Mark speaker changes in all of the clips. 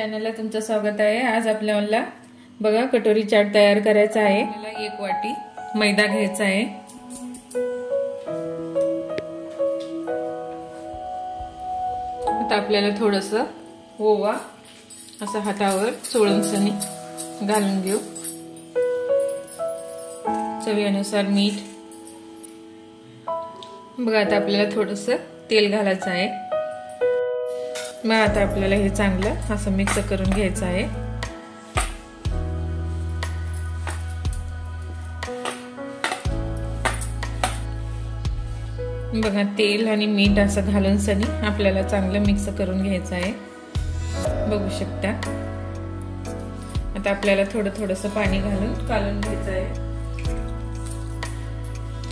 Speaker 1: चॅनलला तुमचं स्वागत आहे। आज आपल्याला बघा कटोरी चाट तयार करायचा आहे। आपल्याला 1 वाटी मैदा घ्यायचा आहे। आता आपल्याला थोडंसं ओवा असं हातावर चोळून सनी घालून घेऊ। चवीनुसार मीठ। बघा आता आपल्याला थोडंसं तेल घालायचं आहे। मग आता आपल्याला हे चांगलं असं मिक्स करून घ्यायचं आहे। बघा तेल आणि मीठ असं घालून सनी आपल्याला चांगलं मिक्स करून घ्यायचं आहे। बघू शकता। आता आपल्याला थोडंसं पाणी घालून कालून घ्यायचं आहे।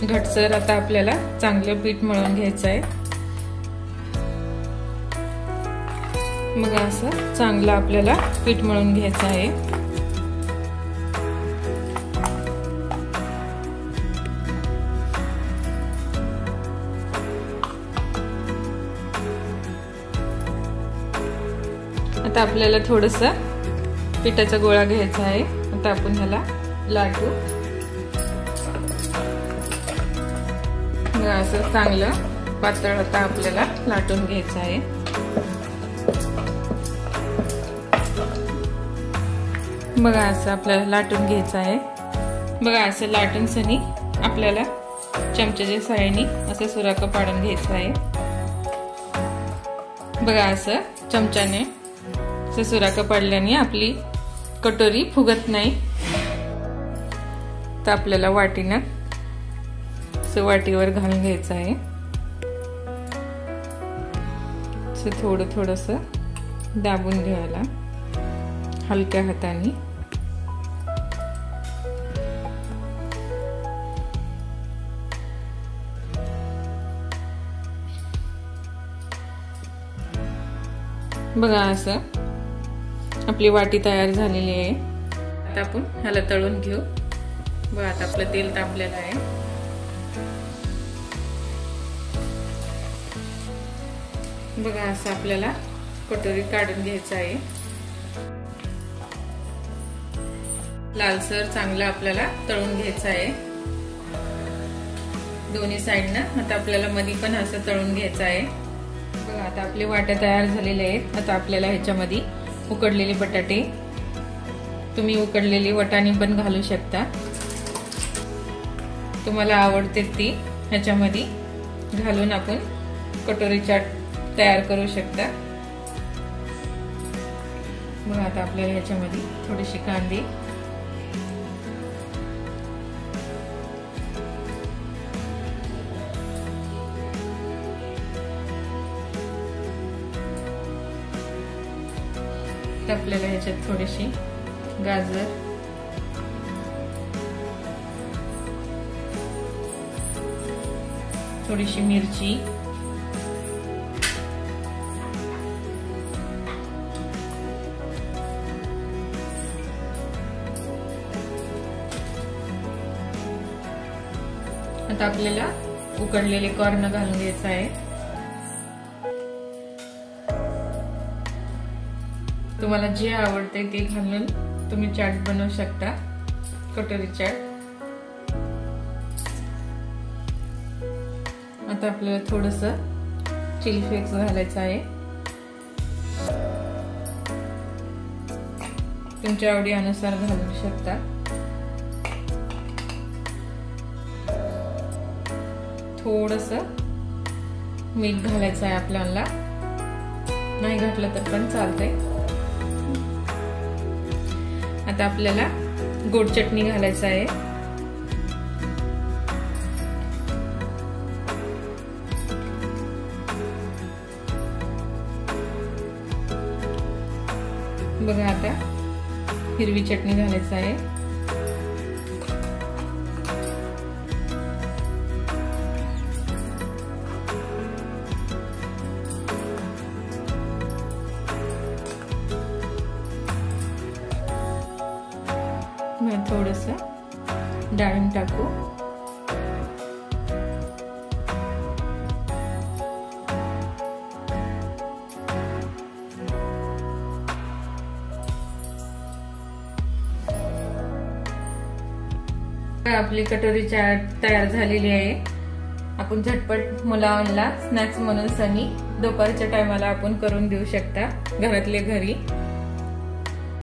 Speaker 1: घटसर आता आपल्याला चांगलं पीठ मळून घ्यायचं आहे। मग असं चांगलं आपल्याला पीठ मळून घ्यायचं आहे। आता आपल्याला थोडंसं पिठाचा गोळा घ्यायचा आहे। आता आपण ह्याला लाटू। असं चांगलं पातळ आता आपल्याला लाटून घ्यायचं आहे। बघा असं आपल्याला लाटून घ्यायचं आहे। बघा असं लाटून सनी आपल्याला चमच्याच्या साहाय्याने असं सुराख पाडून घ्यायचं आहे। बघा असं चमच्याने असं सुराख पाडल्याने आपली कटोरी फुगत नाही। तर आपल्याला वाटीनं असं वाटीवर घालून घ्यायचं आहे। असं थोडंसं दाबून घ्यायला हलक्या हाताने। बघा असं आपली वाटी तयार झालेली आहे। आता आपण ह्याला तळून घेऊ। बघा आता आपलं तेल तापलेलं आहे। बघा असं आपल्याला कटोरी काढून घ्यायचं आहे। लालसर चांगलं आपल्याला तळून घ्यायचं आहे दोन्ही साइडनं। आता आपल्याला मध्ये पण असं तळून घ्यायचं आहे। बघा आता आपले वाटे तयार झालेले आहेत। आता आपल्याला ह्याच्यामध्ये उकडलेले बटाटे, तुम्ही उकडलेली वाटाणे पण घालू शकता, तुम्हाला आवडते ती ह्याच्यामध्ये घालून आपण कटोरी चाट तयार करू शकता। बघा आता आपल्याला ह्याच्यामध्ये थोडीशी कांदे, आपल्याला ह्याच्यात थोडीशी गाजर, थोडीशी मिरची, आता आपल्याला उकडलेले कॉर्न घालून घ्यायचं आहे। तुम्हाला जे आवडते ते घालून तुम्ही चाट बनवू शकता, कटोरी चाट। आता आपल्याला थोडंसं चिली फ्लेक्स घालायचं आहे। तुमच्या आवडीनुसार घालू शकता। थोडंसं मीठ घालायचं आहे आपल्याला, नाही घातलं तर पण चालतंय। आता आपल्याला गोड चटणी घालायचं आहे। बघा आता हिरवी चटणी घालायचं आहे। थोडंसं डाळिंब टाकू। आपली कटोरी चाट तयार झालेली आहे। आपण झटपट मुलांना स्नॅक्स म्हणून सनी दुपारच्या टायमाला आपण करून देऊ शकता घरातले घरी।